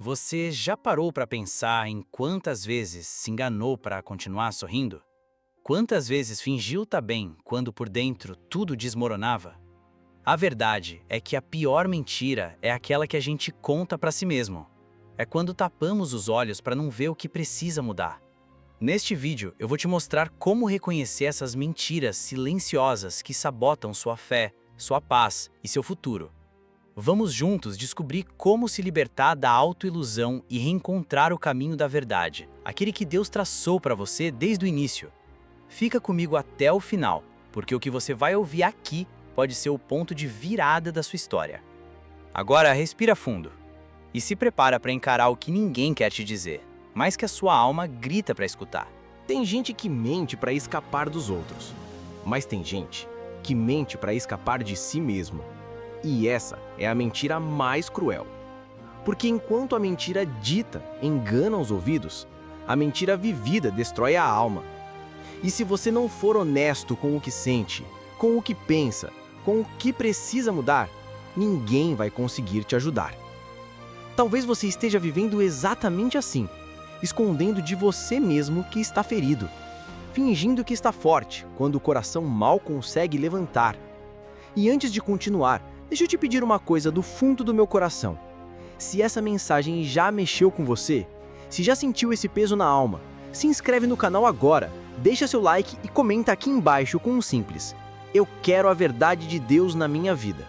Você já parou para pensar em quantas vezes se enganou para continuar sorrindo? Quantas vezes fingiu estar bem quando por dentro tudo desmoronava? A verdade é que a pior mentira é aquela que a gente conta para si mesmo. É quando tapamos os olhos para não ver o que precisa mudar. Neste vídeo, eu vou te mostrar como reconhecer essas mentiras silenciosas que sabotam sua fé, sua paz e seu futuro. Vamos juntos descobrir como se libertar da autoilusão e reencontrar o caminho da verdade, aquele que Deus traçou para você desde o início. Fica comigo até o final, porque o que você vai ouvir aqui pode ser o ponto de virada da sua história. Agora respira fundo e se prepara para encarar o que ninguém quer te dizer, mas que a sua alma grita para escutar. Tem gente que mente para escapar dos outros, mas tem gente que mente para escapar de si mesmo. E essa é a mentira mais cruel. Porque enquanto a mentira dita engana os ouvidos, a mentira vivida destrói a alma. E se você não for honesto com o que sente, com o que pensa, com o que precisa mudar, ninguém vai conseguir te ajudar. Talvez você esteja vivendo exatamente assim, escondendo de você mesmo que está ferido, fingindo que está forte quando o coração mal consegue levantar. E antes de continuar, deixa eu te pedir uma coisa do fundo do meu coração. Se essa mensagem já mexeu com você, se já sentiu esse peso na alma, se inscreve no canal agora, deixa seu like e comenta aqui embaixo com um simples: eu quero a verdade de Deus na minha vida.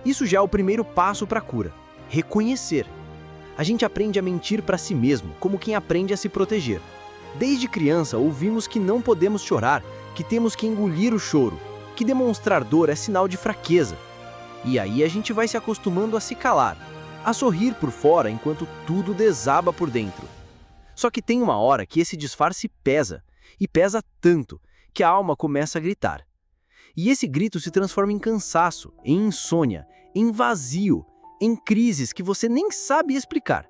Isso já é o primeiro passo para a cura: reconhecer. A gente aprende a mentir para si mesmo, como quem aprende a se proteger. Desde criança ouvimos que não podemos chorar, que temos que engolir o choro, que demonstrar dor é sinal de fraqueza. E aí a gente vai se acostumando a se calar, a sorrir por fora enquanto tudo desaba por dentro. Só que tem uma hora que esse disfarce pesa, e pesa tanto, que a alma começa a gritar. E esse grito se transforma em cansaço, em insônia, em vazio, em crises que você nem sabe explicar.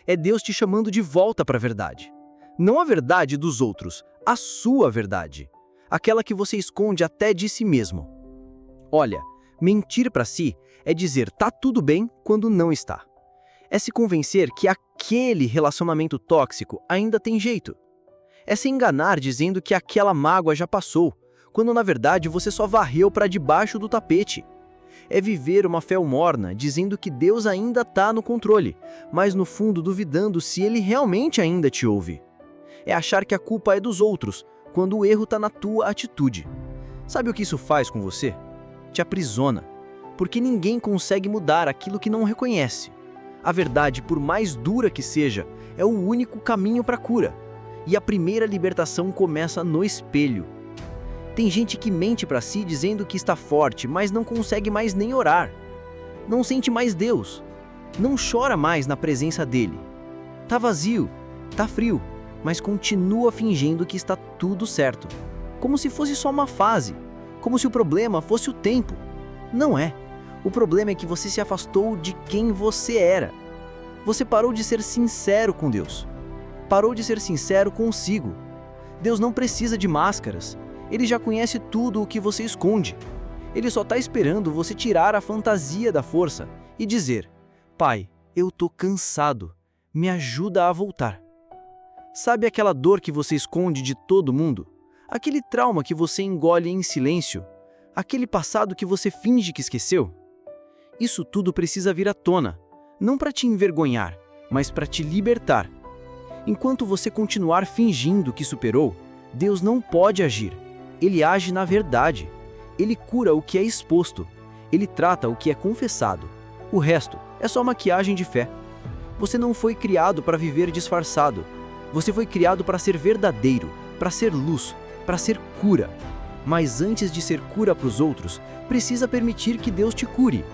É Deus te chamando de volta para a verdade. Não a verdade dos outros, a sua verdade. Aquela que você esconde até de si mesmo. Olha, mentir para si é dizer tá tudo bem quando não está. É se convencer que aquele relacionamento tóxico ainda tem jeito. É se enganar dizendo que aquela mágoa já passou, quando na verdade você só varreu para debaixo do tapete. É viver uma fé morna dizendo que Deus ainda está no controle, mas no fundo duvidando se Ele realmente ainda te ouve. É achar que a culpa é dos outros, quando o erro está na tua atitude. Sabe o que isso faz com você? Te aprisiona, porque ninguém consegue mudar aquilo que não reconhece. A verdade, por mais dura que seja, é o único caminho para a cura. E a primeira libertação começa no espelho. Tem gente que mente para si dizendo que está forte, mas não consegue mais nem orar. Não sente mais Deus. Não chora mais na presença dele. Tá vazio, tá frio, mas continua fingindo que está tudo certo. Como se fosse só uma fase. Como se o problema fosse o tempo. Não é. O problema é que você se afastou de quem você era. Você parou de ser sincero com Deus. Parou de ser sincero consigo. Deus não precisa de máscaras. Ele já conhece tudo o que você esconde. Ele só está esperando você tirar a fantasia da força e dizer: Pai, eu tô cansado. Me ajuda a voltar. Sabe aquela dor que você esconde de todo mundo? Aquele trauma que você engole em silêncio? Aquele passado que você finge que esqueceu? Isso tudo precisa vir à tona, não para te envergonhar, mas para te libertar. Enquanto você continuar fingindo que superou, Deus não pode agir. Ele age na verdade. Ele cura o que é exposto. Ele trata o que é confessado. O resto é só maquiagem de fé. Você não foi criado para viver disfarçado. Você foi criado para ser verdadeiro, para ser luz, para ser cura. Mas antes de ser cura para os outros, precisa permitir que Deus te cure.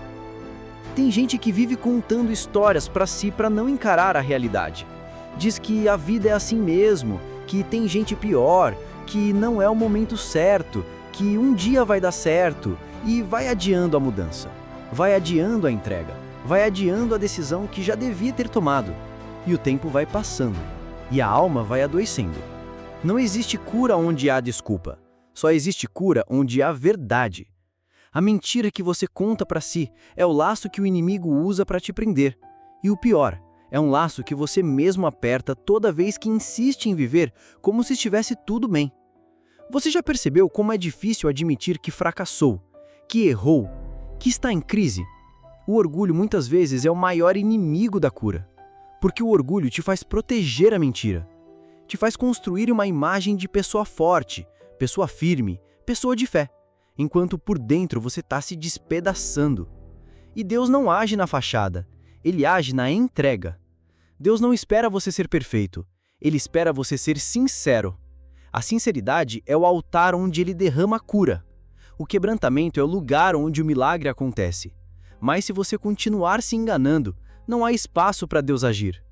Tem gente que vive contando histórias para si para não encarar a realidade. Diz que a vida é assim mesmo, que tem gente pior, que não é o momento certo, que um dia vai dar certo, e vai adiando a mudança. Vai adiando a entrega. Vai adiando a decisão que já devia ter tomado. E o tempo vai passando. E a alma vai adoecendo. Não existe cura onde há desculpa. Só existe cura onde há verdade. A mentira que você conta para si é o laço que o inimigo usa para te prender. E o pior É um laço que você mesmo aperta toda vez que insiste em viver como se estivesse tudo bem. Você já percebeu como é difícil admitir que fracassou, que errou, que está em crise? O orgulho muitas vezes é o maior inimigo da cura, porque o orgulho te faz proteger a mentira, te faz construir uma imagem de pessoa forte, pessoa firme, pessoa de fé, enquanto por dentro você está se despedaçando. E Deus não age na fachada, Ele age na entrega. Deus não espera você ser perfeito, Ele espera você ser sincero. A sinceridade é o altar onde Ele derrama a cura. O quebrantamento é o lugar onde o milagre acontece. Mas se você continuar se enganando, não há espaço para Deus agir.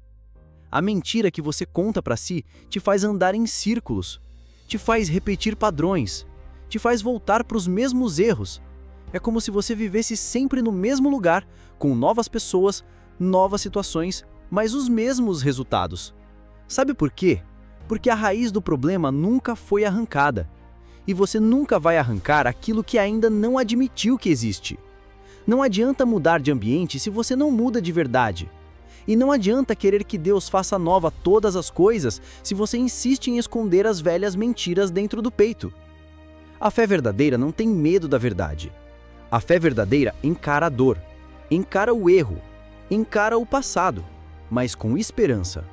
A mentira que você conta para si te faz andar em círculos, te faz repetir padrões, te faz voltar para os mesmos erros. É como se você vivesse sempre no mesmo lugar, com novas pessoas, novas situações, mas os mesmos resultados. Sabe por quê? Porque a raiz do problema nunca foi arrancada. E você nunca vai arrancar aquilo que ainda não admitiu que existe. Não adianta mudar de ambiente se você não muda de verdade. E não adianta querer que Deus faça nova todas as coisas se você insiste em esconder as velhas mentiras dentro do peito. A fé verdadeira não tem medo da verdade. A fé verdadeira encara a dor, encara o erro, encara o passado, mas com esperança.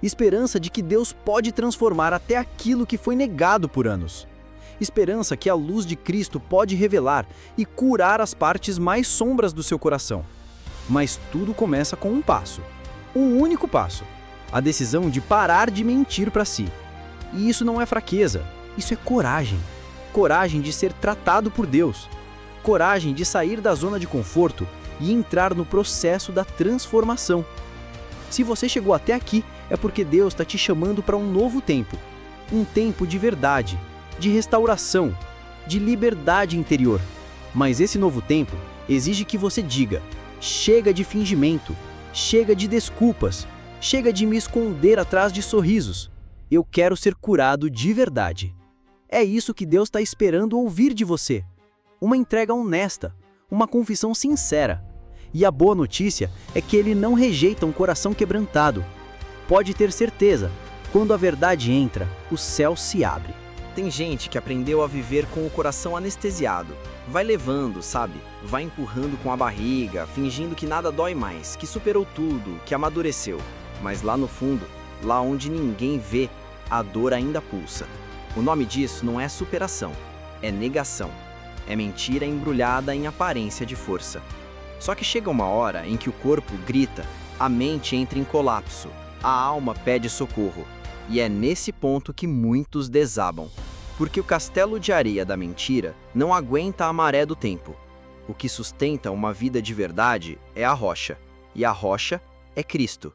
Esperança de que Deus pode transformar até aquilo que foi negado por anos. Esperança que a luz de Cristo pode revelar e curar as partes mais sombras do seu coração. Mas tudo começa com um passo. Um único passo. A decisão de parar de mentir para si. E isso não é fraqueza, isso é coragem. Coragem de ser tratado por Deus. Coragem de sair da zona de conforto e entrar no processo da transformação. Se você chegou até aqui, é porque Deus está te chamando para um novo tempo. Um tempo de verdade, de restauração, de liberdade interior. Mas esse novo tempo exige que você diga: chega de fingimento, chega de desculpas, chega de me esconder atrás de sorrisos. Eu quero ser curado de verdade. É isso que Deus está esperando ouvir de você. Uma entrega honesta, uma confissão sincera. E a boa notícia é que Ele não rejeita um coração quebrantado. Pode ter certeza, quando a verdade entra, o céu se abre. Tem gente que aprendeu a viver com o coração anestesiado. Vai levando, sabe? Vai empurrando com a barriga, fingindo que nada dói mais, que superou tudo, que amadureceu. Mas lá no fundo, lá onde ninguém vê, a dor ainda pulsa. O nome disso não é superação, é negação. É mentira embrulhada em aparência de força. Só que chega uma hora em que o corpo grita, a mente entra em colapso, a alma pede socorro. E é nesse ponto que muitos desabam. Porque o castelo de areia da mentira não aguenta a maré do tempo. O que sustenta uma vida de verdade é a rocha. E a rocha é Cristo.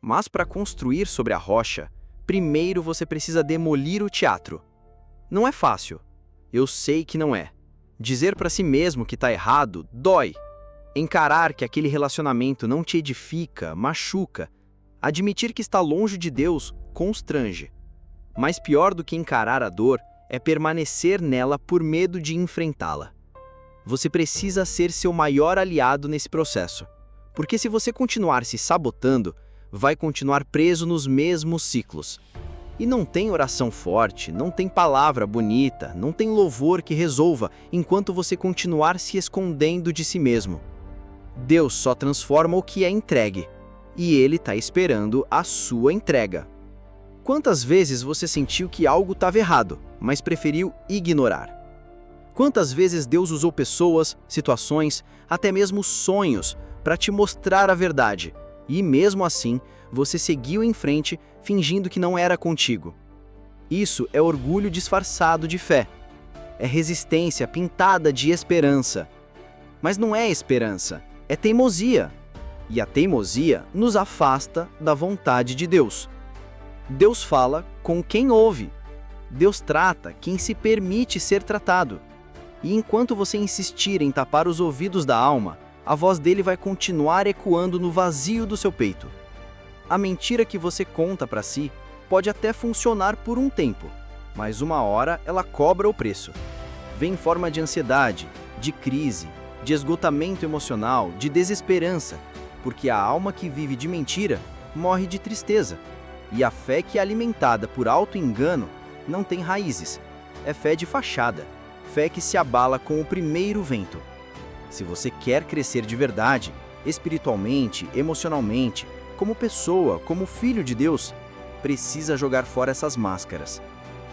Mas para construir sobre a rocha, primeiro você precisa demolir o teatro. Não é fácil. Eu sei que não é. Dizer para si mesmo que está errado dói. Encarar que aquele relacionamento não te edifica, machuca. Admitir que está longe de Deus constrange. Mas pior do que encarar a dor é permanecer nela por medo de enfrentá-la. Você precisa ser seu maior aliado nesse processo. Porque se você continuar se sabotando, vai continuar preso nos mesmos ciclos. E não tem oração forte, não tem palavra bonita, não tem louvor que resolva enquanto você continuar se escondendo de si mesmo. Deus só transforma o que é entregue, e Ele está esperando a sua entrega. Quantas vezes você sentiu que algo estava errado, mas preferiu ignorar? Quantas vezes Deus usou pessoas, situações, até mesmo sonhos, para te mostrar a verdade, e mesmo assim, você seguiu em frente, fingindo que não era contigo? Isso é orgulho disfarçado de fé. É resistência pintada de esperança. Mas não é esperança, é teimosia. E a teimosia nos afasta da vontade de Deus. Deus fala com quem ouve. Deus trata quem se permite ser tratado. E enquanto você insistir em tapar os ouvidos da alma, a voz dele vai continuar ecoando no vazio do seu peito. A mentira que você conta para si pode até funcionar por um tempo, mas uma hora ela cobra o preço. Vem em forma de ansiedade, de crise, de esgotamento emocional, de desesperança, porque a alma que vive de mentira morre de tristeza, e a fé que é alimentada por auto-engano não tem raízes. É fé de fachada, fé que se abala com o primeiro vento. Se você quer crescer de verdade, espiritualmente, emocionalmente, como pessoa, como filho de Deus, precisa jogar fora essas máscaras.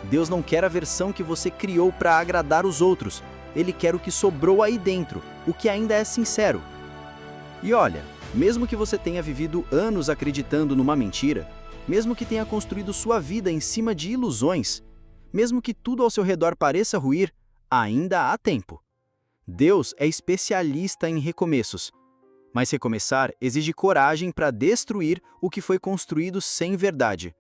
Deus não quer a versão que você criou para agradar os outros. Ele quer o que sobrou aí dentro, o que ainda é sincero. E olha, mesmo que você tenha vivido anos acreditando numa mentira, mesmo que tenha construído sua vida em cima de ilusões, mesmo que tudo ao seu redor pareça ruir, ainda há tempo. Deus é especialista em recomeços. Mas recomeçar exige coragem para destruir o que foi construído sem verdade.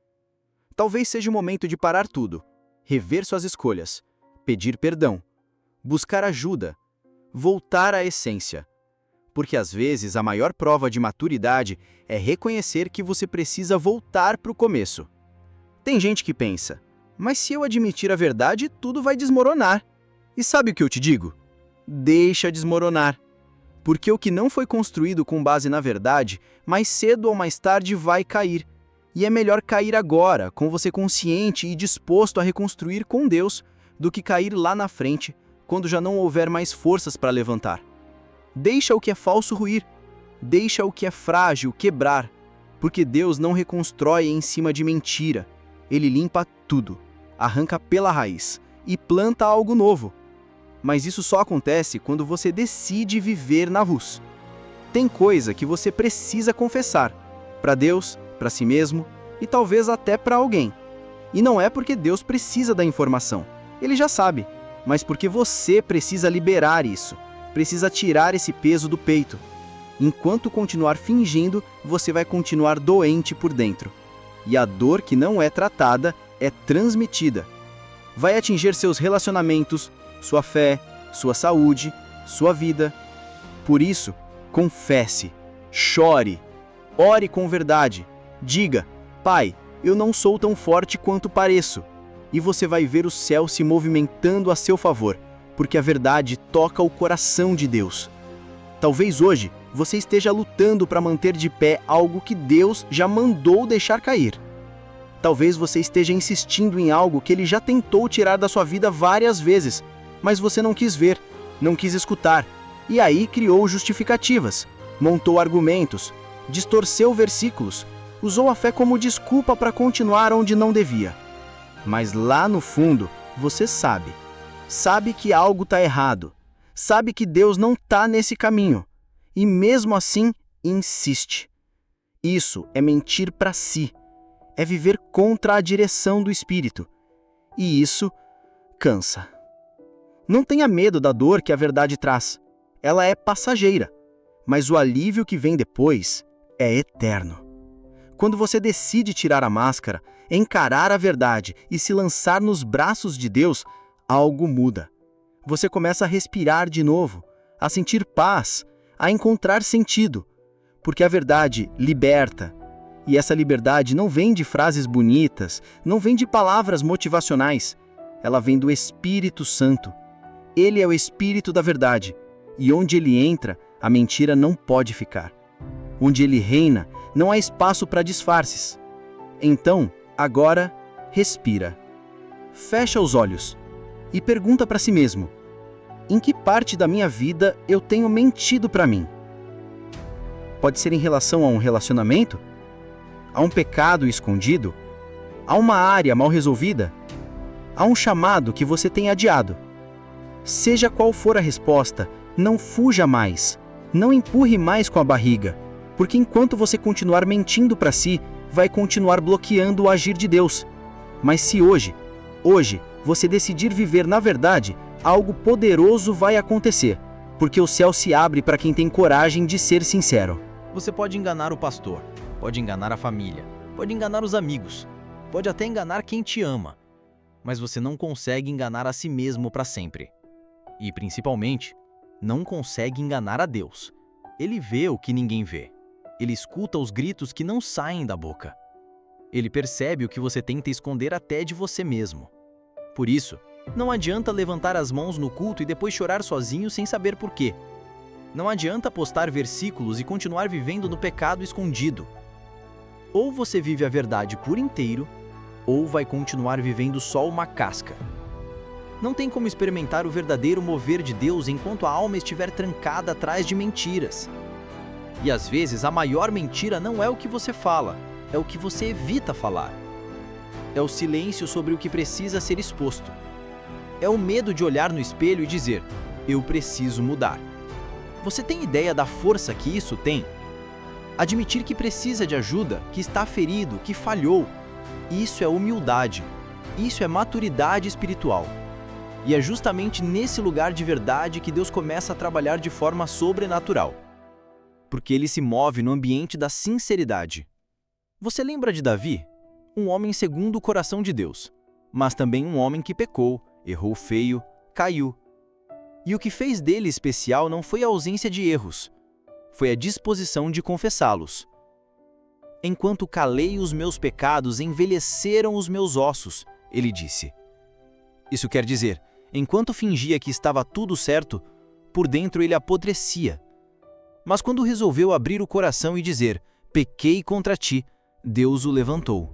Talvez seja o momento de parar tudo, rever suas escolhas, pedir perdão, buscar ajuda, voltar à essência. Porque às vezes a maior prova de maturidade é reconhecer que você precisa voltar para o começo. Tem gente que pensa, mas se eu admitir a verdade, tudo vai desmoronar. E sabe o que eu te digo? Deixa desmoronar. Porque o que não foi construído com base na verdade, mais cedo ou mais tarde vai cair. E é melhor cair agora, com você consciente e disposto a reconstruir com Deus, do que cair lá na frente, quando já não houver mais forças para levantar. Deixa o que é falso ruir. Deixa o que é frágil quebrar. Porque Deus não reconstrói em cima de mentira. Ele limpa tudo, arranca pela raiz e planta algo novo. Mas isso só acontece quando você decide viver na luz. Tem coisa que você precisa confessar, para Deus, para si mesmo e talvez até para alguém. E não é porque Deus precisa da informação, ele já sabe, mas porque você precisa liberar isso, precisa tirar esse peso do peito. Enquanto continuar fingindo, você vai continuar doente por dentro. E a dor que não é tratada é transmitida. Vai atingir seus relacionamentos, sua fé, sua saúde, sua vida. Por isso, confesse, chore, ore com verdade. Diga, Pai, eu não sou tão forte quanto pareço. E você vai ver o céu se movimentando a seu favor, porque a verdade toca o coração de Deus. Talvez hoje você esteja lutando para manter de pé algo que Deus já mandou deixar cair. Talvez você esteja insistindo em algo que Ele já tentou tirar da sua vida várias vezes, mas você não quis ver, não quis escutar, e aí criou justificativas, montou argumentos, distorceu versículos, usou a fé como desculpa para continuar onde não devia. Mas lá no fundo, você sabe que algo está errado, sabe que Deus não está nesse caminho, e mesmo assim insiste. Isso é mentir para si, é viver contra a direção do Espírito, e isso cansa. Não tenha medo da dor que a verdade traz. Ela é passageira, mas o alívio que vem depois é eterno. Quando você decide tirar a máscara, encarar a verdade e se lançar nos braços de Deus, algo muda. Você começa a respirar de novo, a sentir paz, a encontrar sentido, porque a verdade liberta. E essa liberdade não vem de frases bonitas, não vem de palavras motivacionais, ela vem do Espírito Santo. Ele é o Espírito da verdade, e onde ele entra, a mentira não pode ficar. Onde ele reina, não há espaço para disfarces. Então, agora, respira. Fecha os olhos e pergunta para si mesmo: em que parte da minha vida eu tenho mentido para mim? Pode ser em relação a um relacionamento? A um pecado escondido? A uma área mal resolvida? A um chamado que você tem adiado? Seja qual for a resposta, não fuja mais, não empurre mais com a barriga, porque enquanto você continuar mentindo para si, vai continuar bloqueando o agir de Deus. Mas se hoje, você decidir viver na verdade, algo poderoso vai acontecer, porque o céu se abre para quem tem coragem de ser sincero. Você pode enganar o pastor, pode enganar a família, pode enganar os amigos, pode até enganar quem te ama, mas você não consegue enganar a si mesmo para sempre. E, principalmente, não consegue enganar a Deus. Ele vê o que ninguém vê. Ele escuta os gritos que não saem da boca. Ele percebe o que você tenta esconder até de você mesmo. Por isso, não adianta levantar as mãos no culto e depois chorar sozinho sem saber por quê. Não adianta postar versículos e continuar vivendo no pecado escondido. Ou você vive a verdade por inteiro, ou vai continuar vivendo só uma casca. Não tem como experimentar o verdadeiro mover de Deus enquanto a alma estiver trancada atrás de mentiras. E às vezes a maior mentira não é o que você fala, é o que você evita falar. É o silêncio sobre o que precisa ser exposto. É o medo de olhar no espelho e dizer, eu preciso mudar. Você tem ideia da força que isso tem? Admitir que precisa de ajuda, que está ferido, que falhou. Isso é humildade. Isso é maturidade espiritual. E é justamente nesse lugar de verdade que Deus começa a trabalhar de forma sobrenatural. Porque ele se move no ambiente da sinceridade. Você lembra de Davi? Um homem segundo o coração de Deus, mas também um homem que pecou, errou feio, caiu. E o que fez dele especial não foi a ausência de erros, foi a disposição de confessá-los. Enquanto calei os meus pecados, envelheceram os meus ossos, ele disse. Isso quer dizer, enquanto fingia que estava tudo certo, por dentro ele apodrecia. Mas quando resolveu abrir o coração e dizer, pequei contra ti, Deus o levantou.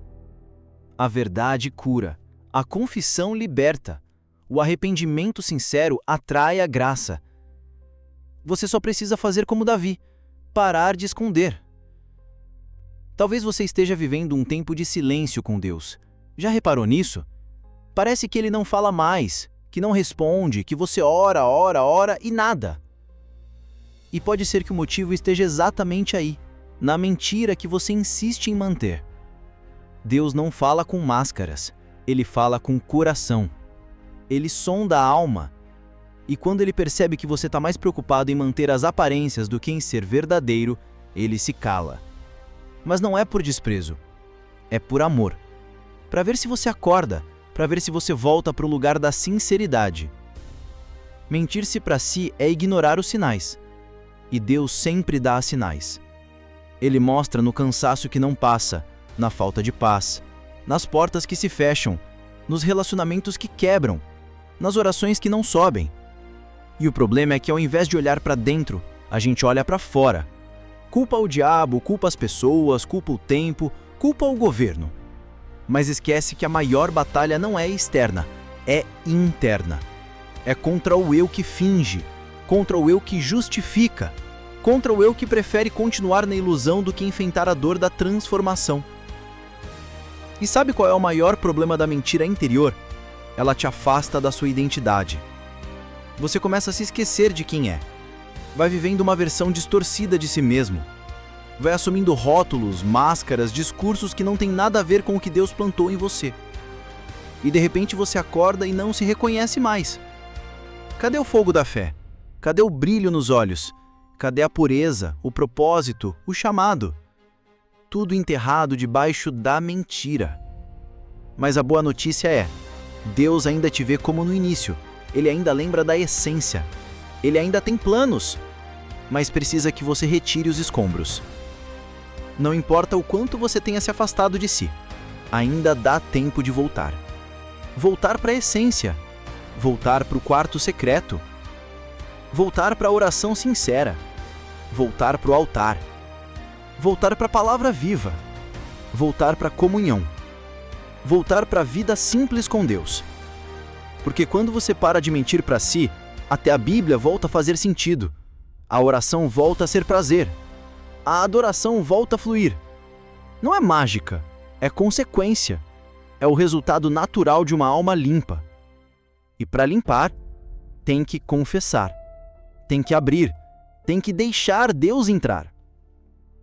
A verdade cura, a confissão liberta, o arrependimento sincero atrai a graça. Você só precisa fazer como Davi, parar de esconder. Talvez você esteja vivendo um tempo de silêncio com Deus. Já reparou nisso? Parece que ele não fala mais, que não responde, que você ora e nada. E pode ser que o motivo esteja exatamente aí, na mentira que você insiste em manter. Deus não fala com máscaras, ele fala com coração. Ele sonda a alma. E quando ele percebe que você está mais preocupado em manter as aparências do que em ser verdadeiro, ele se cala. Mas não é por desprezo, é por amor. Para ver se você acorda, para ver se você volta para o lugar da sinceridade. Mentir-se para si é ignorar os sinais. E Deus sempre dá sinais. Ele mostra no cansaço que não passa, na falta de paz, nas portas que se fecham, nos relacionamentos que quebram, nas orações que não sobem. E o problema é que ao invés de olhar para dentro, a gente olha para fora. Culpa o diabo, culpa as pessoas, culpa o tempo, culpa o governo. Mas esquece que a maior batalha não é externa, é interna. É contra o eu que finge, contra o eu que justifica, contra o eu que prefere continuar na ilusão do que enfrentar a dor da transformação. E sabe qual é o maior problema da mentira interior? Ela te afasta da sua identidade. Você começa a se esquecer de quem é. Vai vivendo uma versão distorcida de si mesmo. Vai assumindo rótulos, máscaras, discursos que não têm nada a ver com o que Deus plantou em você. E de repente você acorda e não se reconhece mais. Cadê o fogo da fé? Cadê o brilho nos olhos? Cadê a pureza, o propósito, o chamado? Tudo enterrado debaixo da mentira. Mas a boa notícia é, Deus ainda te vê como no início. Ele ainda lembra da essência. Ele ainda tem planos. Mas precisa que você retire os escombros. Não importa o quanto você tenha se afastado de si, ainda dá tempo de voltar. Voltar para a essência. Voltar para o quarto secreto. Voltar para a oração sincera. Voltar para o altar. Voltar para a palavra viva. Voltar para a comunhão. Voltar para a vida simples com Deus. Porque quando você para de mentir para si, até a Bíblia volta a fazer sentido. A oração volta a ser prazer. A adoração volta a fluir. Não é mágica, é consequência. É o resultado natural de uma alma limpa. E para limpar, tem que confessar. Tem que abrir. Tem que deixar Deus entrar.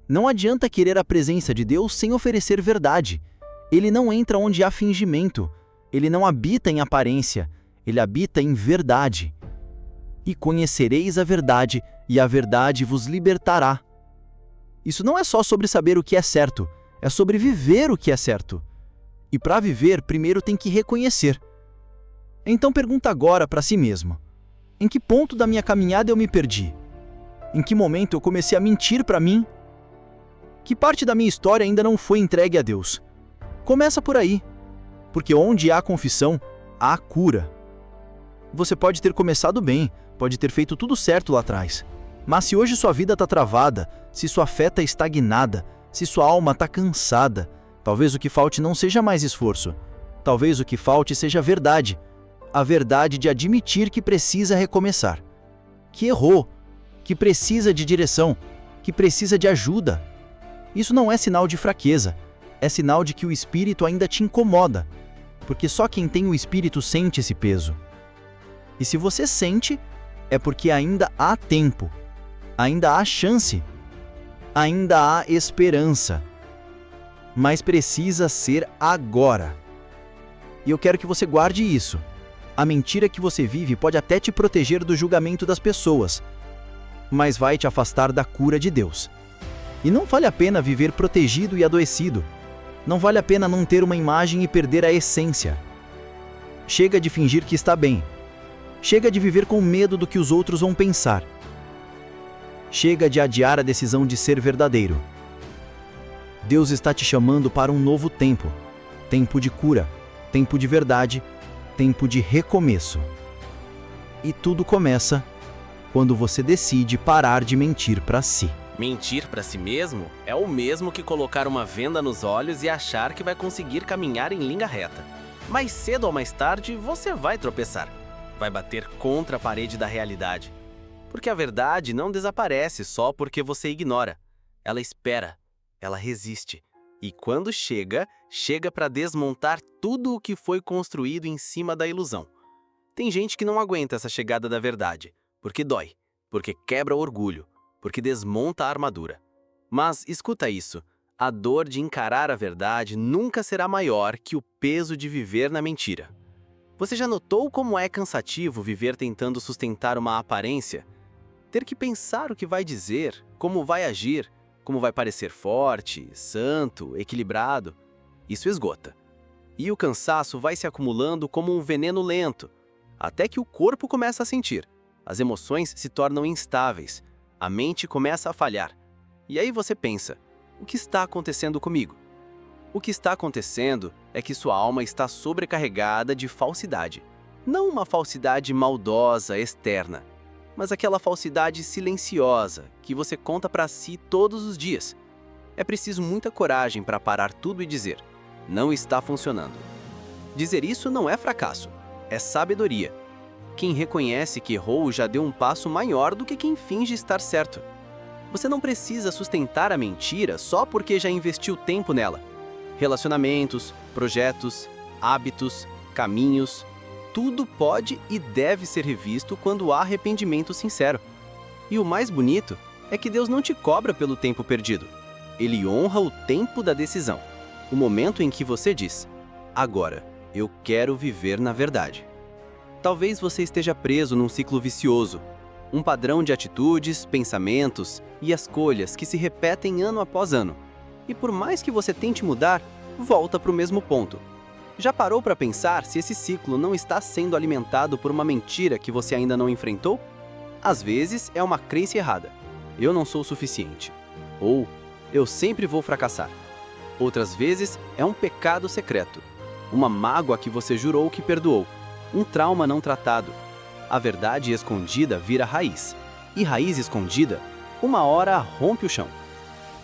Não adianta querer a presença de Deus sem oferecer verdade. Ele não entra onde há fingimento. Ele não habita em aparência. Ele habita em verdade. E conhecereis a verdade, e a verdade vos libertará. Isso não é só sobre saber o que é certo, é sobre viver o que é certo. E para viver, primeiro tem que reconhecer. Então pergunta agora para si mesmo: em que ponto da minha caminhada eu me perdi? Em que momento eu comecei a mentir para mim? Que parte da minha história ainda não foi entregue a Deus? Começa por aí, porque onde há confissão, há cura. Você pode ter começado bem, pode ter feito tudo certo lá atrás, Mas se hoje sua vida está travada, se sua fé está estagnada, se sua alma está cansada, talvez o que falte não seja mais esforço. Talvez o que falte seja a verdade. A verdade de admitir que precisa recomeçar. Que errou, que precisa de direção, que precisa de ajuda. Isso não é sinal de fraqueza, é sinal de que o Espírito ainda te incomoda, porque só quem tem o Espírito sente esse peso. E se você sente, é porque ainda há tempo, ainda há chance, ainda há esperança. Mas precisa ser agora. E eu quero que você guarde isso. A mentira que você vive pode até te proteger do julgamento das pessoas, mas vai te afastar da cura de Deus. E não vale a pena viver protegido e adoecido. Não vale a pena não ter uma imagem e perder a essência. Chega de fingir que está bem. Chega de viver com medo do que os outros vão pensar. Chega de adiar a decisão de ser verdadeiro. Deus está te chamando para um novo tempo. Tempo de cura, tempo de verdade, tempo de recomeço. E tudo começa quando você decide parar de mentir para si. Mentir para si mesmo é o mesmo que colocar uma venda nos olhos e achar que vai conseguir caminhar em linha reta. Mais cedo ou mais tarde, você vai tropeçar. Vai bater contra a parede da realidade. Porque a verdade não desaparece só porque você ignora. Ela espera, ela resiste. E quando chega, chega para desmontar tudo o que foi construído em cima da ilusão. Tem gente que não aguenta essa chegada da verdade, porque dói, porque quebra o orgulho, porque desmonta a armadura. Mas escuta isso, a dor de encarar a verdade nunca será maior que o peso de viver na mentira. Você já notou como é cansativo viver tentando sustentar uma aparência? Ter que pensar o que vai dizer, como vai agir, como vai parecer forte, santo, equilibrado. Isso esgota. E o cansaço vai se acumulando como um veneno lento, até que o corpo começa a sentir. As emoções se tornam instáveis. A mente começa a falhar. E aí você pensa, o que está acontecendo comigo? O que está acontecendo é que sua alma está sobrecarregada de falsidade. Não uma falsidade maldosa, externa, mas aquela falsidade silenciosa que você conta para si todos os dias. É preciso muita coragem para parar tudo e dizer, não está funcionando. Dizer isso não é fracasso, é sabedoria. Quem reconhece que errou já deu um passo maior do que quem finge estar certo. Você não precisa sustentar a mentira só porque já investiu tempo nela. Relacionamentos, projetos, hábitos, caminhos, tudo pode e deve ser revisto quando há arrependimento sincero. E o mais bonito é que Deus não te cobra pelo tempo perdido. Ele honra o tempo da decisão, o momento em que você diz, agora, eu quero viver na verdade. Talvez você esteja preso num ciclo vicioso, um padrão de atitudes, pensamentos e escolhas que se repetem ano após ano. E por mais que você tente mudar, volta para o mesmo ponto. Já parou para pensar se esse ciclo não está sendo alimentado por uma mentira que você ainda não enfrentou? Às vezes é uma crença errada. Eu não sou o suficiente. Ou eu sempre vou fracassar. Outras vezes é um pecado secreto. Uma mágoa que você jurou que perdoou. Um trauma não tratado. A verdade escondida vira raiz. E raiz escondida, uma hora rompe o chão.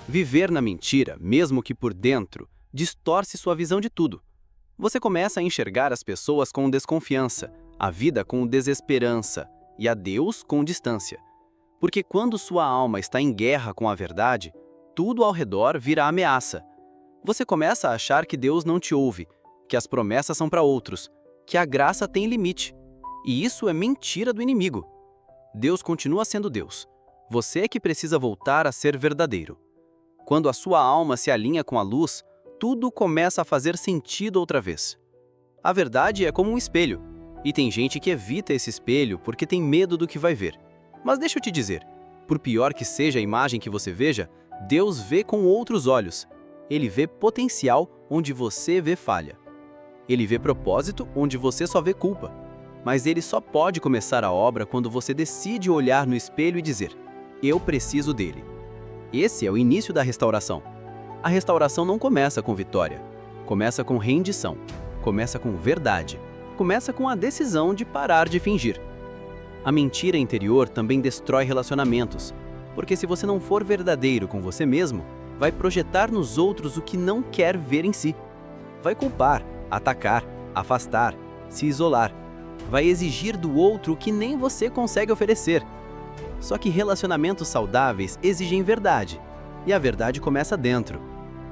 Viver na mentira, mesmo que por dentro, distorce sua visão de tudo. Você começa a enxergar as pessoas com desconfiança, a vida com desesperança e a Deus com distância. Porque quando sua alma está em guerra com a verdade, tudo ao redor vira ameaça. Você começa a achar que Deus não te ouve, que as promessas são para outros, que a graça tem limite. E isso é mentira do inimigo. Deus continua sendo Deus. Você é que precisa voltar a ser verdadeiro. Quando a sua alma se alinha com a luz, tudo começa a fazer sentido outra vez. A verdade é como um espelho, e tem gente que evita esse espelho porque tem medo do que vai ver. Mas deixa eu te dizer, por pior que seja a imagem que você veja, Deus vê com outros olhos. Ele vê potencial onde você vê falha. Ele vê propósito onde você só vê culpa. Mas ele só pode começar a obra quando você decide olhar no espelho e dizer, eu preciso dele. Esse é o início da restauração. A restauração não começa com vitória, começa com rendição, começa com verdade, começa com a decisão de parar de fingir. A mentira interior também destrói relacionamentos, porque se você não for verdadeiro com você mesmo, vai projetar nos outros o que não quer ver em si. Vai culpar, atacar, afastar, se isolar. Vai exigir do outro o que nem você consegue oferecer. Só que relacionamentos saudáveis exigem verdade, e a verdade começa dentro.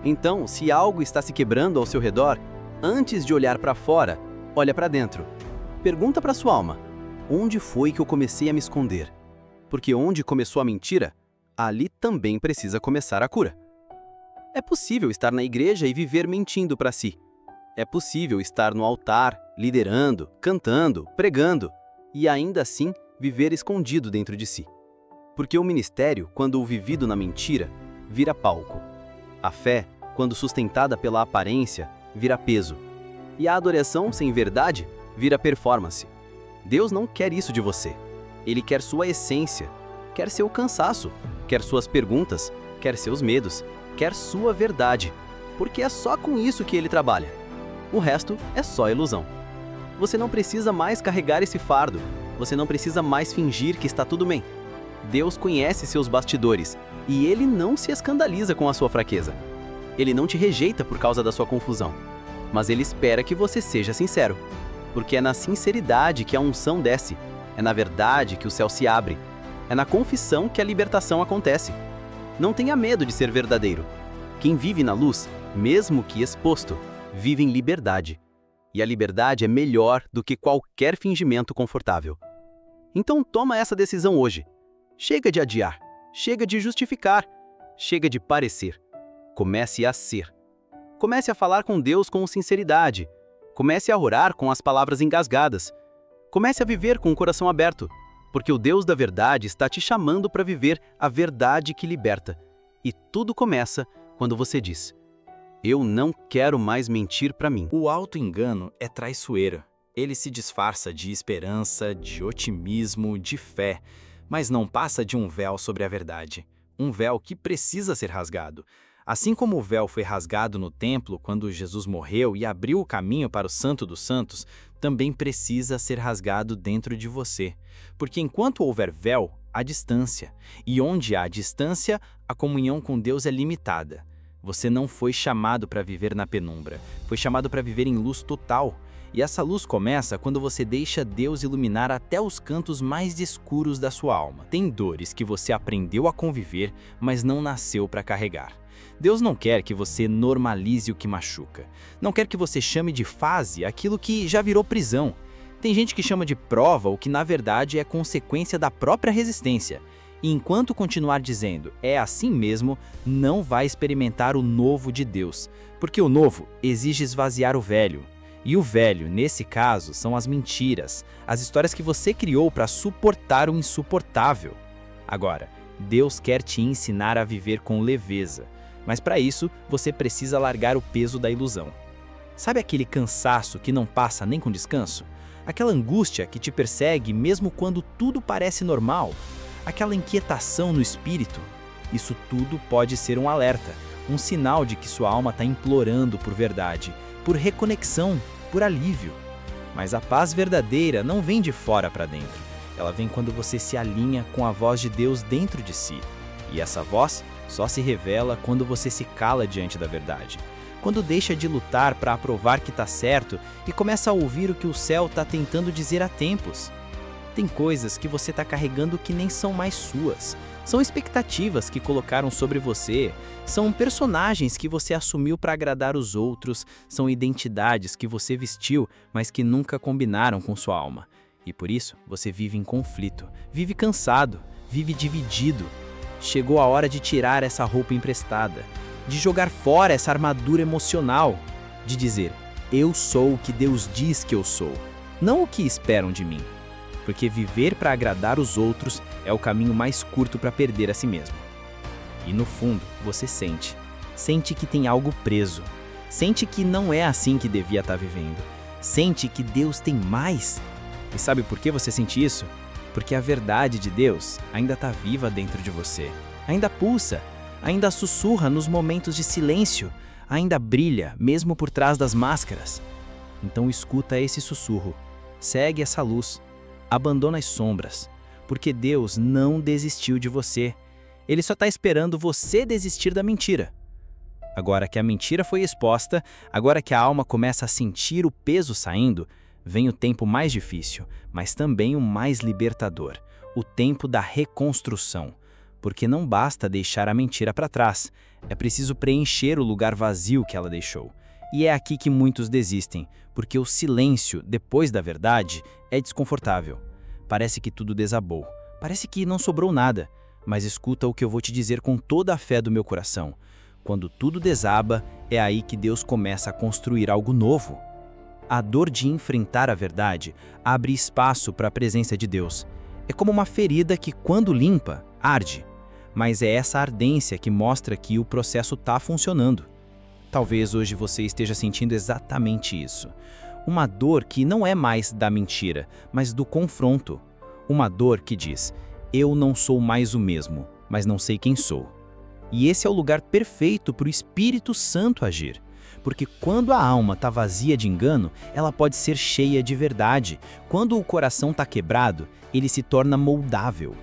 Então, se algo está se quebrando ao seu redor, antes de olhar para fora, olha para dentro. Pergunta para sua alma: onde foi que eu comecei a me esconder? Porque onde começou a mentira, ali também precisa começar a cura. É possível estar na igreja e viver mentindo para si. É possível estar no altar, liderando, cantando, pregando, e ainda assim viver escondido dentro de si. Porque o ministério, quando vivido na mentira, vira palco. A fé, quando sustentada pela aparência, vira peso. E a adoração sem verdade vira performance. Deus não quer isso de você. Ele quer sua essência, quer seu cansaço, quer suas perguntas, quer seus medos, quer sua verdade. Porque é só com isso que ele trabalha. O resto é só ilusão. Você não precisa mais carregar esse fardo. Você não precisa mais fingir que está tudo bem. Deus conhece seus bastidores e Ele não se escandaliza com a sua fraqueza. Ele não te rejeita por causa da sua confusão, mas Ele espera que você seja sincero, porque é na sinceridade que a unção desce, é na verdade que o céu se abre, é na confissão que a libertação acontece. Não tenha medo de ser verdadeiro. Quem vive na luz, mesmo que exposto, vive em liberdade. E a liberdade é melhor do que qualquer fingimento confortável. Então toma essa decisão hoje. Chega de adiar, chega de justificar, chega de parecer. Comece a ser. Comece a falar com Deus com sinceridade. Comece a orar com as palavras engasgadas. Comece a viver com o coração aberto, porque o Deus da verdade está te chamando para viver a verdade que liberta. E tudo começa quando você diz: eu não quero mais mentir para mim. O auto-engano é traiçoeiro. Ele se disfarça de esperança, de otimismo, de fé, mas não passa de um véu sobre a verdade. Um véu que precisa ser rasgado. Assim como o véu foi rasgado no templo quando Jesus morreu e abriu o caminho para o Santo dos Santos, também precisa ser rasgado dentro de você. Porque enquanto houver véu, há distância. E onde há distância, a comunhão com Deus é limitada. Você não foi chamado para viver na penumbra, foi chamado para viver em luz total. E essa luz começa quando você deixa Deus iluminar até os cantos mais escuros da sua alma. Tem dores que você aprendeu a conviver, mas não nasceu para carregar. Deus não quer que você normalize o que machuca. Não quer que você chame de fase aquilo que já virou prisão. Tem gente que chama de prova o que na verdade é consequência da própria resistência. E enquanto continuar dizendo, é assim mesmo, não vai experimentar o novo de Deus. Porque o novo exige esvaziar o velho. E o velho, nesse caso, são as mentiras, as histórias que você criou para suportar o insuportável. Agora, Deus quer te ensinar a viver com leveza, mas para isso você precisa largar o peso da ilusão. Sabe aquele cansaço que não passa nem com descanso? Aquela angústia que te persegue mesmo quando tudo parece normal? Aquela inquietação no espírito? Isso tudo pode ser um alerta, um sinal de que sua alma está implorando por verdade, por reconexão, por alívio. Mas a paz verdadeira não vem de fora para dentro. Ela vem quando você se alinha com a voz de Deus dentro de si. E essa voz só se revela quando você se cala diante da verdade. Quando deixa de lutar para provar que está certo e começa a ouvir o que o céu está tentando dizer há tempos. Tem coisas que você está carregando que nem são mais suas. São expectativas que colocaram sobre você, são personagens que você assumiu para agradar os outros, são identidades que você vestiu, mas que nunca combinaram com sua alma. E por isso, você vive em conflito, vive cansado, vive dividido. Chegou a hora de tirar essa roupa emprestada, de jogar fora essa armadura emocional, de dizer, eu sou o que Deus diz que eu sou, não o que esperam de mim. Porque viver para agradar os outros é o caminho mais curto para perder a si mesmo. E no fundo, você sente que tem algo preso, sente que não é assim que devia estar vivendo, sente que Deus tem mais. E sabe por que você sente isso? Porque a verdade de Deus ainda está viva dentro de você, ainda pulsa, ainda sussurra nos momentos de silêncio, ainda brilha mesmo por trás das máscaras. Então escuta esse sussurro, segue essa luz. abandona as sombras, porque Deus não desistiu de você. Ele só está esperando você desistir da mentira. Agora que a mentira foi exposta, agora que a alma começa a sentir o peso saindo, vem o tempo mais difícil, mas também o mais libertador, o tempo da reconstrução. Porque não basta deixar a mentira para trás, é preciso preencher o lugar vazio que ela deixou. E é aqui que muitos desistem, porque o silêncio, depois da verdade, é desconfortável. Parece que tudo desabou, parece que não sobrou nada, mas escuta o que eu vou te dizer com toda a fé do meu coração. Quando tudo desaba, é aí que Deus começa a construir algo novo. A dor de enfrentar a verdade abre espaço para a presença de Deus. É como uma ferida que, quando limpa, arde. Mas é essa ardência que mostra que o processo está funcionando. Talvez hoje você esteja sentindo exatamente isso. Uma dor que não é mais da mentira, mas do confronto. Uma dor que diz, eu não sou mais o mesmo, mas não sei quem sou. E esse é o lugar perfeito para o Espírito Santo agir. Porque quando a alma está vazia de engano, ela pode ser cheia de verdade. Quando o coração está quebrado, ele se torna moldável.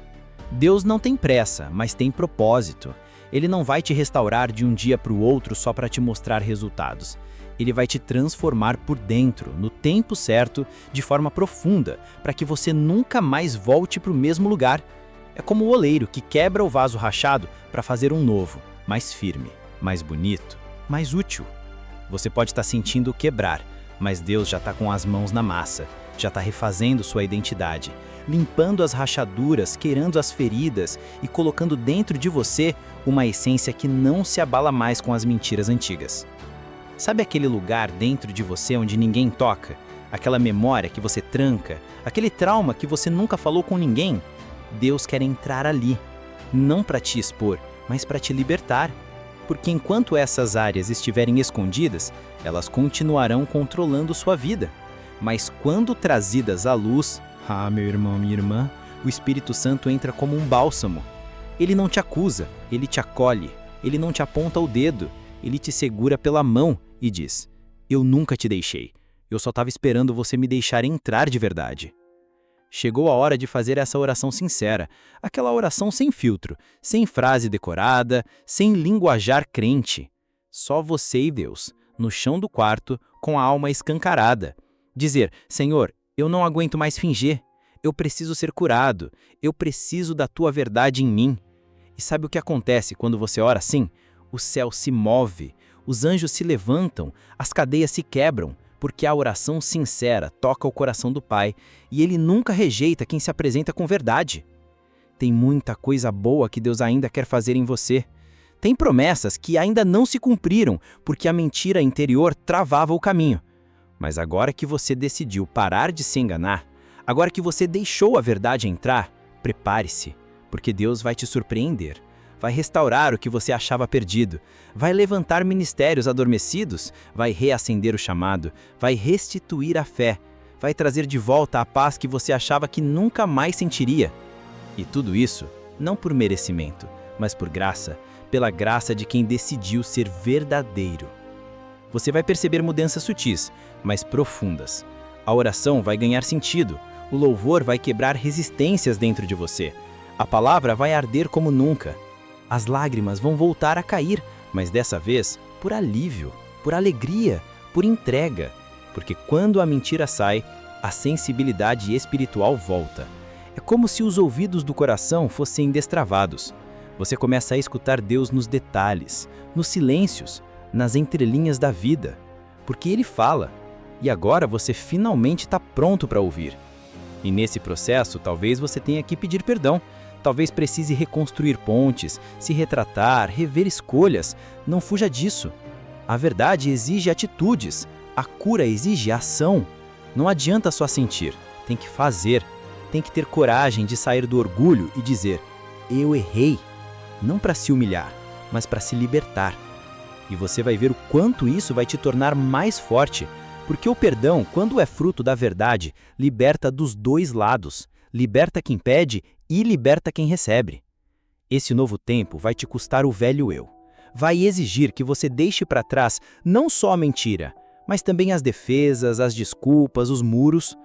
Deus não tem pressa, mas tem propósito. Ele não vai te restaurar de um dia para o outro só para te mostrar resultados. Ele vai te transformar por dentro, no tempo certo, de forma profunda, para que você nunca mais volte para o mesmo lugar. É como o oleiro que quebra o vaso rachado para fazer um novo, mais firme, mais bonito, mais útil. Você pode estar sentindo quebrar, mas Deus já está com as mãos na massa, já está refazendo sua identidade, limpando as rachaduras, queirando as feridas e colocando dentro de você uma essência que não se abala mais com as mentiras antigas. Sabe aquele lugar dentro de você onde ninguém toca? Aquela memória que você tranca? Aquele trauma que você nunca falou com ninguém? Deus quer entrar ali, não para te expor, mas para te libertar. Porque enquanto essas áreas estiverem escondidas, elas continuarão controlando sua vida. Mas quando trazidas à luz, meu irmão, minha irmã, o Espírito Santo entra como um bálsamo. Ele não te acusa, ele te acolhe, ele não te aponta o dedo, ele te segura pela mão e diz, eu nunca te deixei, eu só estava esperando você me deixar entrar de verdade. Chegou a hora de fazer essa oração sincera, aquela oração sem filtro, sem frase decorada, sem linguajar crente. Só você e Deus, no chão do quarto, com a alma escancarada. Dizer, Senhor, eu não aguento mais fingir, eu preciso ser curado, eu preciso da tua verdade em mim. E sabe o que acontece quando você ora assim? O céu se move, os anjos se levantam, as cadeias se quebram, porque a oração sincera toca o coração do Pai e Ele nunca rejeita quem se apresenta com verdade. Tem muita coisa boa que Deus ainda quer fazer em você. Tem promessas que ainda não se cumpriram porque a mentira interior travava o caminho. Mas agora que você decidiu parar de se enganar, agora que você deixou a verdade entrar, prepare-se, porque Deus vai te surpreender. Vai restaurar o que você achava perdido, vai levantar ministérios adormecidos, vai reacender o chamado, vai restituir a fé, vai trazer de volta a paz que você achava que nunca mais sentiria. E tudo isso, não por merecimento, mas por graça, pela graça de quem decidiu ser verdadeiro. Você vai perceber mudanças sutis, mas profundas. A oração vai ganhar sentido, o louvor vai quebrar resistências dentro de você, a palavra vai arder como nunca. As lágrimas vão voltar a cair, mas dessa vez por alívio, por alegria, por entrega. Porque quando a mentira sai, a sensibilidade espiritual volta. É como se os ouvidos do coração fossem destravados. Você começa a escutar Deus nos detalhes, nos silêncios, nas entrelinhas da vida. Porque Ele fala, e agora você finalmente está pronto para ouvir. E nesse processo, talvez você tenha que pedir perdão. Talvez precise reconstruir pontes, se retratar, rever escolhas. Não fuja disso. A verdade exige atitudes. A cura exige ação. Não adianta só sentir. Tem que fazer. Tem que ter coragem de sair do orgulho e dizer, eu errei. Não para se humilhar, mas para se libertar. E você vai ver o quanto isso vai te tornar mais forte. Porque o perdão, quando é fruto da verdade, liberta dos dois lados. Liberta quem pede e liberta quem recebe. Esse novo tempo vai te custar o velho eu. Vai exigir que você deixe para trás não só a mentira, mas também as defesas, as desculpas, os muros.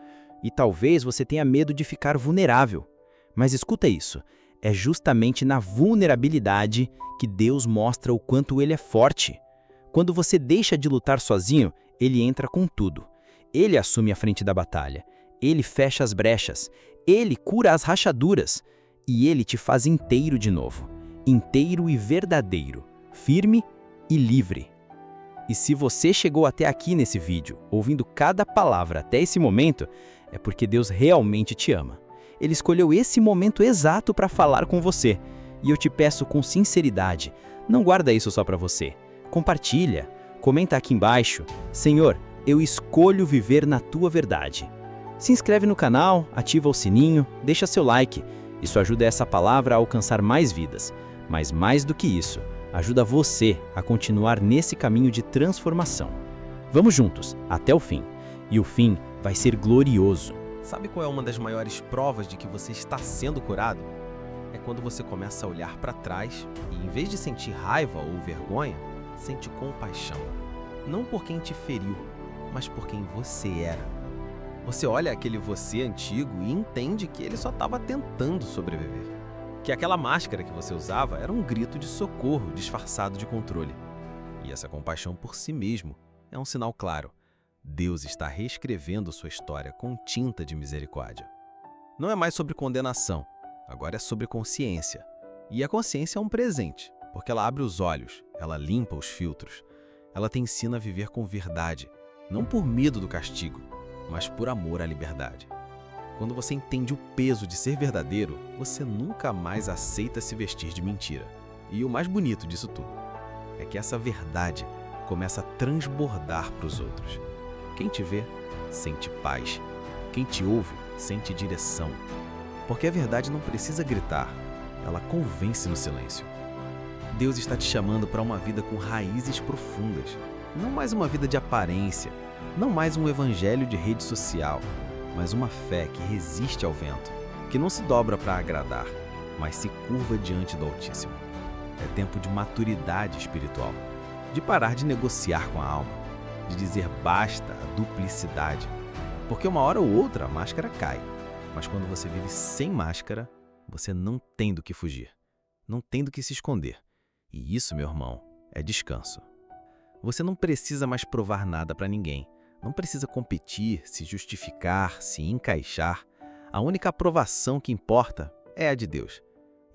E talvez você tenha medo de ficar vulnerável. Mas escuta isso, é justamente na vulnerabilidade que Deus mostra o quanto Ele é forte. Quando você deixa de lutar sozinho, Ele entra com tudo. Ele assume a frente da batalha. Ele fecha as brechas. Ele cura as rachaduras. E Ele te faz inteiro de novo. Inteiro e verdadeiro. Firme e livre. E se você chegou até aqui nesse vídeo, ouvindo cada palavra até esse momento, é porque Deus realmente te ama. Ele escolheu esse momento exato para falar com você. E eu te peço com sinceridade, não guarda isso só para você. Compartilha, comenta aqui embaixo. Senhor, eu escolho viver na tua verdade. Se inscreve no canal, ativa o sininho, deixa seu like. Isso ajuda essa palavra a alcançar mais vidas. Mas mais do que isso, ajuda você a continuar nesse caminho de transformação. Vamos juntos, até o fim. E o fim vai ser glorioso. Sabe qual é uma das maiores provas de que você está sendo curado? É quando você começa a olhar para trás e, em vez de sentir raiva ou vergonha, sente compaixão. Não por quem te feriu, mas por quem você era. Você olha aquele você antigo e entende que ele só estava tentando sobreviver. Que aquela máscara que você usava era um grito de socorro disfarçado de controle. E essa compaixão por si mesmo é um sinal claro. Deus está reescrevendo sua história com tinta de misericórdia. Não é mais sobre condenação, agora é sobre consciência. E a consciência é um presente, porque ela abre os olhos, ela limpa os filtros, ela te ensina a viver com verdade, não por medo do castigo, mas por amor à liberdade. Quando você entende o peso de ser verdadeiro, você nunca mais aceita se vestir de mentira. E o mais bonito disso tudo é que essa verdade começa a transbordar para os outros. Quem te vê, sente paz. Quem te ouve, sente direção. Porque a verdade não precisa gritar, ela convence no silêncio. Deus está te chamando para uma vida com raízes profundas. Não mais uma vida de aparência, não mais um evangelho de rede social, mas uma fé que resiste ao vento, que não se dobra para agradar, mas se curva diante do Altíssimo. É tempo de maturidade espiritual, de parar de negociar com a alma, de dizer basta à duplicidade, porque uma hora ou outra a máscara cai, mas quando você vive sem máscara, você não tem do que fugir, não tem do que se esconder, e isso, meu irmão, é descanso. Você não precisa mais provar nada para ninguém, não precisa competir, se justificar, se encaixar. A única aprovação que importa é a de Deus,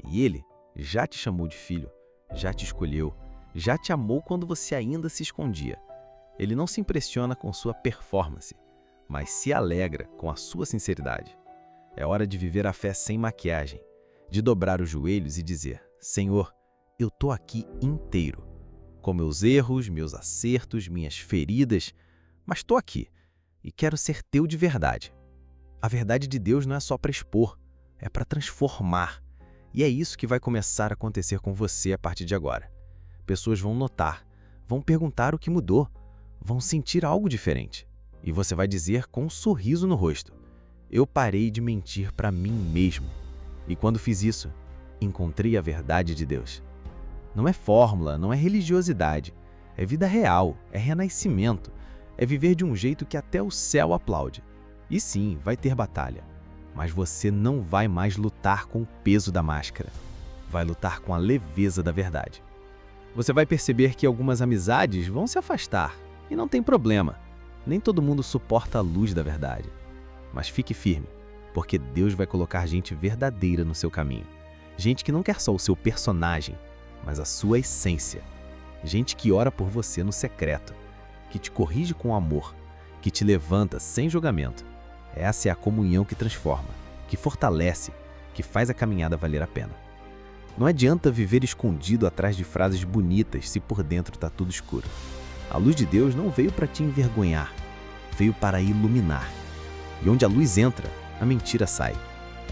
e Ele já te chamou de filho, já te escolheu, já te amou quando você ainda se escondia. Ele não se impressiona com sua performance, mas se alegra com a sua sinceridade. É hora de viver a fé sem maquiagem, de dobrar os joelhos e dizer: Senhor, eu tô aqui inteiro, com meus erros, meus acertos, minhas feridas, mas tô aqui e quero ser teu de verdade. A verdade de Deus não é só para expor, é para transformar. E é isso que vai começar a acontecer com você a partir de agora. Pessoas vão notar, vão perguntar o que mudou, vão sentir algo diferente. E você vai dizer com um sorriso no rosto: eu parei de mentir para mim mesmo. E quando fiz isso, encontrei a verdade de Deus. Não é fórmula, não é religiosidade. É vida real, é renascimento. É viver de um jeito que até o céu aplaude. E sim, vai ter batalha. Mas você não vai mais lutar com o peso da máscara. Vai lutar com a leveza da verdade. Você vai perceber que algumas amizades vão se afastar. E não tem problema. Nem todo mundo suporta a luz da verdade. Mas fique firme, porque Deus vai colocar gente verdadeira no seu caminho. Gente que não quer só o seu personagem, mas a sua essência. Gente que ora por você no secreto, que te corrige com amor, que te levanta sem julgamento. Essa é a comunhão que transforma, que fortalece, que faz a caminhada valer a pena. Não adianta viver escondido atrás de frases bonitas se por dentro está tudo escuro. A luz de Deus não veio para te envergonhar, veio para iluminar. E onde a luz entra, a mentira sai.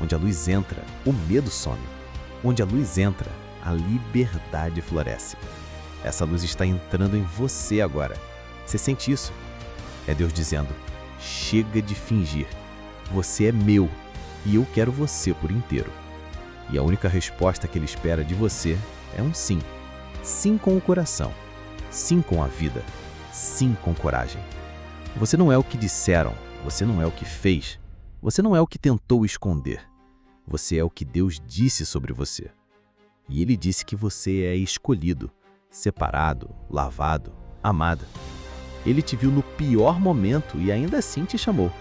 Onde a luz entra, o medo some. Onde a luz entra, a liberdade floresce. Essa luz está entrando em você agora. Você sente isso? É Deus dizendo: chega de fingir. Você é meu e eu quero você por inteiro. E a única resposta que Ele espera de você é um sim. Sim com o coração. Sim com a vida. Sim com coragem. Você não é o que disseram, você não é o que fez, Você não é o que tentou esconder. Você é o que Deus disse sobre você. E Ele disse que você é escolhido, separado, lavado, amado. Ele te viu no pior momento e ainda assim te chamou.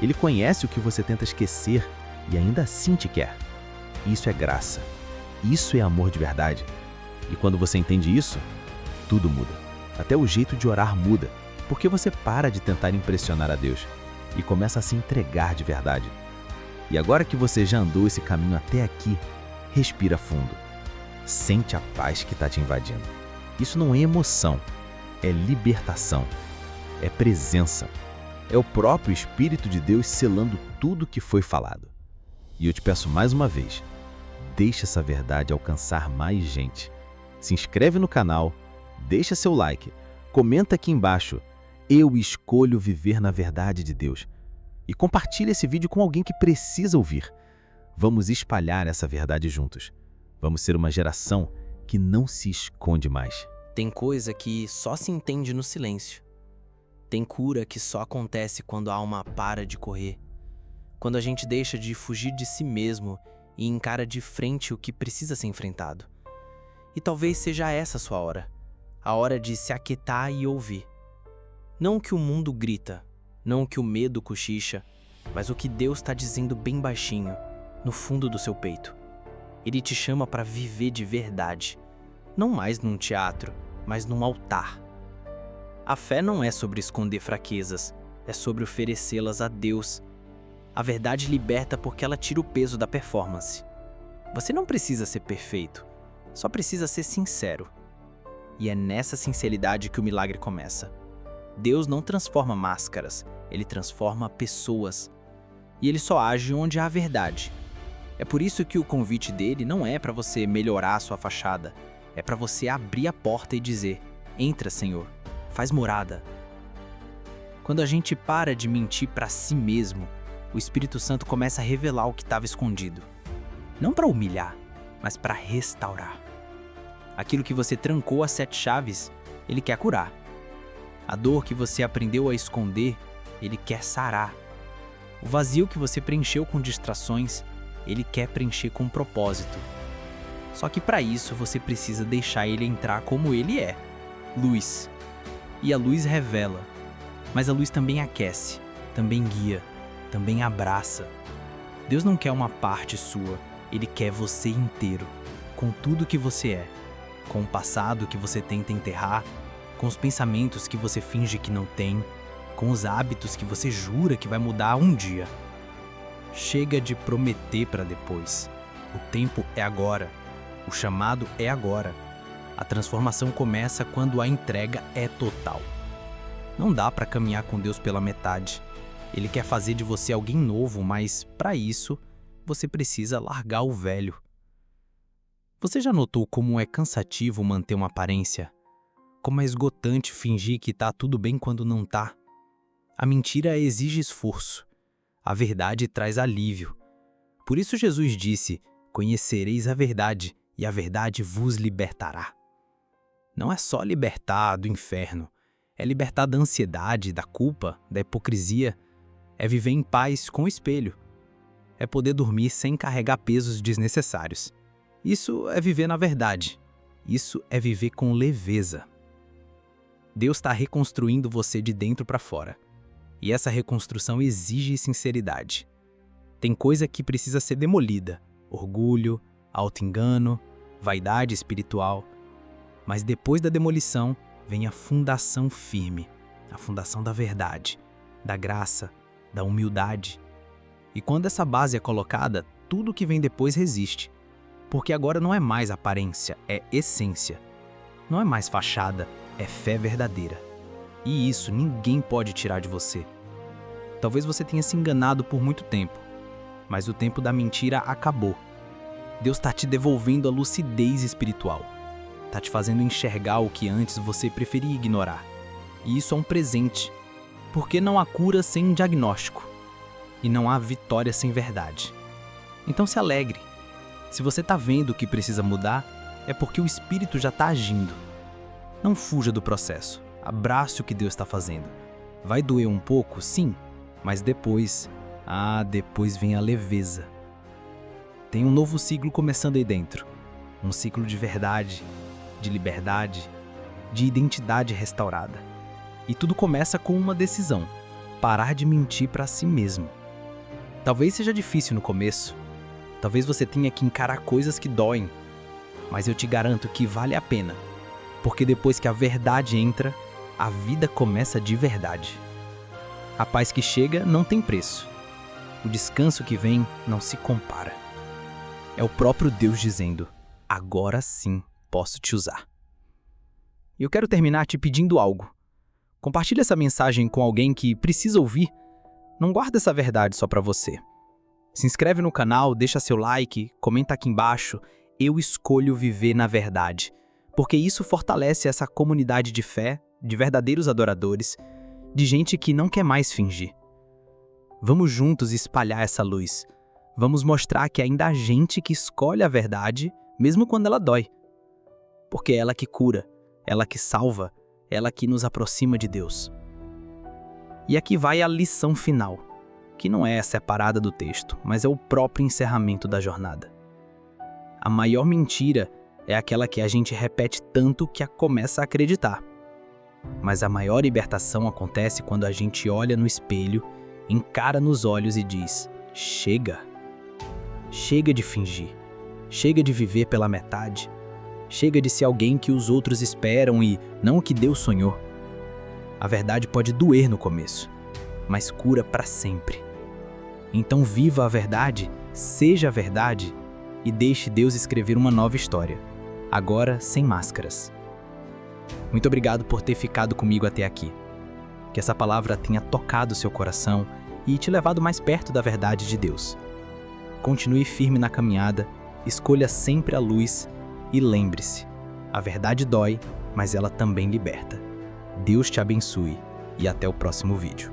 Ele conhece o que você tenta esquecer e ainda assim te quer. Isso é graça. Isso é amor de verdade. E quando você entende isso, tudo muda. Até o jeito de orar muda, porque você para de tentar impressionar a Deus e começa a se entregar de verdade. E agora que você já andou esse caminho até aqui, respira fundo. Sente a paz que está te invadindo. Isso não é emoção, é libertação, é presença. É o próprio Espírito de Deus selando tudo que foi falado. E eu te peço mais uma vez, deixe essa verdade alcançar mais gente. Se inscreve no canal, deixa seu like, comenta aqui embaixo, eu escolho viver na verdade de Deus. E compartilhe esse vídeo com alguém que precisa ouvir. Vamos espalhar essa verdade juntos. Vamos ser uma geração que não se esconde mais. Tem coisa que só se entende no silêncio. Tem cura que só acontece quando a alma para de correr. Quando a gente deixa de fugir de si mesmo e encara de frente o que precisa ser enfrentado. E talvez seja essa a sua hora. A hora de se aquietar e ouvir. Não o que o mundo grita, não o que o medo cochicha, mas o que Deus está dizendo bem baixinho, no fundo do seu peito. Ele te chama para viver de verdade. Não mais num teatro, mas num altar. A fé não é sobre esconder fraquezas, é sobre oferecê-las a Deus. A verdade liberta porque ela tira o peso da performance. Você não precisa ser perfeito, só precisa ser sincero. E é nessa sinceridade que o milagre começa. Deus não transforma máscaras, Ele transforma pessoas. E Ele só age onde há verdade. É por isso que o convite dele não é para você melhorar a sua fachada, é para você abrir a porta e dizer: entra, Senhor, faz morada. Quando a gente para de mentir para si mesmo, o Espírito Santo começa a revelar o que estava escondido. Não para humilhar, mas para restaurar. Aquilo que você trancou às 7 chaves, Ele quer curar. A dor que você aprendeu a esconder, Ele quer sarar. O vazio que você preencheu com distrações, Ele quer preencher com propósito. Só que para isso você precisa deixar Ele entrar como Ele é, luz. E a luz revela, mas a luz também aquece, também guia, também abraça. Deus não quer uma parte sua, Ele quer você inteiro, com tudo que você é, com o passado que você tenta enterrar, com os pensamentos que você finge que não tem, com os hábitos que você jura que vai mudar um dia. Chega de prometer para depois. O tempo é agora. O chamado é agora. A transformação começa quando a entrega é total. Não dá para caminhar com Deus pela metade. Ele quer fazer de você alguém novo, mas para isso você precisa largar o velho. Você já notou como é cansativo manter uma aparência? Como é esgotante fingir que tá tudo bem quando não tá? A mentira exige esforço. A verdade traz alívio. Por isso Jesus disse: conhecereis a verdade, e a verdade vos libertará. Não é só libertar do inferno, é libertar da ansiedade, da culpa, da hipocrisia. É viver em paz com o espelho. É poder dormir sem carregar pesos desnecessários. Isso é viver na verdade. Isso é viver com leveza. Deus está reconstruindo você de dentro para fora. E essa reconstrução exige sinceridade. Tem coisa que precisa ser demolida: orgulho, auto-engano, vaidade espiritual. Mas depois da demolição, vem a fundação firme, a fundação da verdade, da graça, da humildade. E quando essa base é colocada, tudo que vem depois resiste. Porque agora não é mais aparência, é essência. Não é mais fachada, é fé verdadeira. E isso ninguém pode tirar de você. Talvez você tenha se enganado por muito tempo, mas o tempo da mentira acabou. Deus está te devolvendo a lucidez espiritual. Está te fazendo enxergar o que antes você preferia ignorar. E isso é um presente, porque não há cura sem diagnóstico. E não há vitória sem verdade. Então se alegre. Se você está vendo o que precisa mudar, é porque o Espírito já está agindo. Não fuja do processo. Abrace o que Deus está fazendo. Vai doer um pouco, sim, mas depois Depois vem a leveza. Tem um novo ciclo começando aí dentro. Um ciclo de verdade, de liberdade, de identidade restaurada. E tudo começa com uma decisão: parar de mentir para si mesmo. Talvez seja difícil no começo. Talvez você tenha que encarar coisas que doem. Mas eu te garanto que vale a pena. Porque depois que a verdade entra, a vida começa de verdade. A paz que chega não tem preço. O descanso que vem não se compara. É o próprio Deus dizendo: agora sim posso te usar. E eu quero terminar te pedindo algo. Compartilhe essa mensagem com alguém que precisa ouvir. Não guarda essa verdade só para você. Se inscreve no canal, deixa seu like, comenta aqui embaixo. Eu escolho viver na verdade, porque isso fortalece essa comunidade de fé, de verdadeiros adoradores, de gente que não quer mais fingir. Vamos juntos espalhar essa luz. Vamos mostrar que ainda há gente que escolhe a verdade, mesmo quando ela dói. Porque é ela que cura, ela que salva, ela que nos aproxima de Deus. E aqui vai a lição final, que não é separada do texto, mas é o próprio encerramento da jornada. A maior mentira é aquela que a gente repete tanto que a começa a acreditar. Mas a maior libertação acontece quando a gente olha no espelho, encara nos olhos e diz: chega. Chega de fingir. Chega de viver pela metade. Chega de ser alguém que os outros esperam e não o que Deus sonhou. A verdade pode doer no começo, mas cura para sempre. Então viva a verdade, seja a verdade e deixe Deus escrever uma nova história, agora sem máscaras. Muito obrigado por ter ficado comigo até aqui. Que essa palavra tenha tocado seu coração e te levado mais perto da verdade de Deus. Continue firme na caminhada, escolha sempre a luz e lembre-se, a verdade dói, mas ela também liberta. Deus te abençoe e até o próximo vídeo.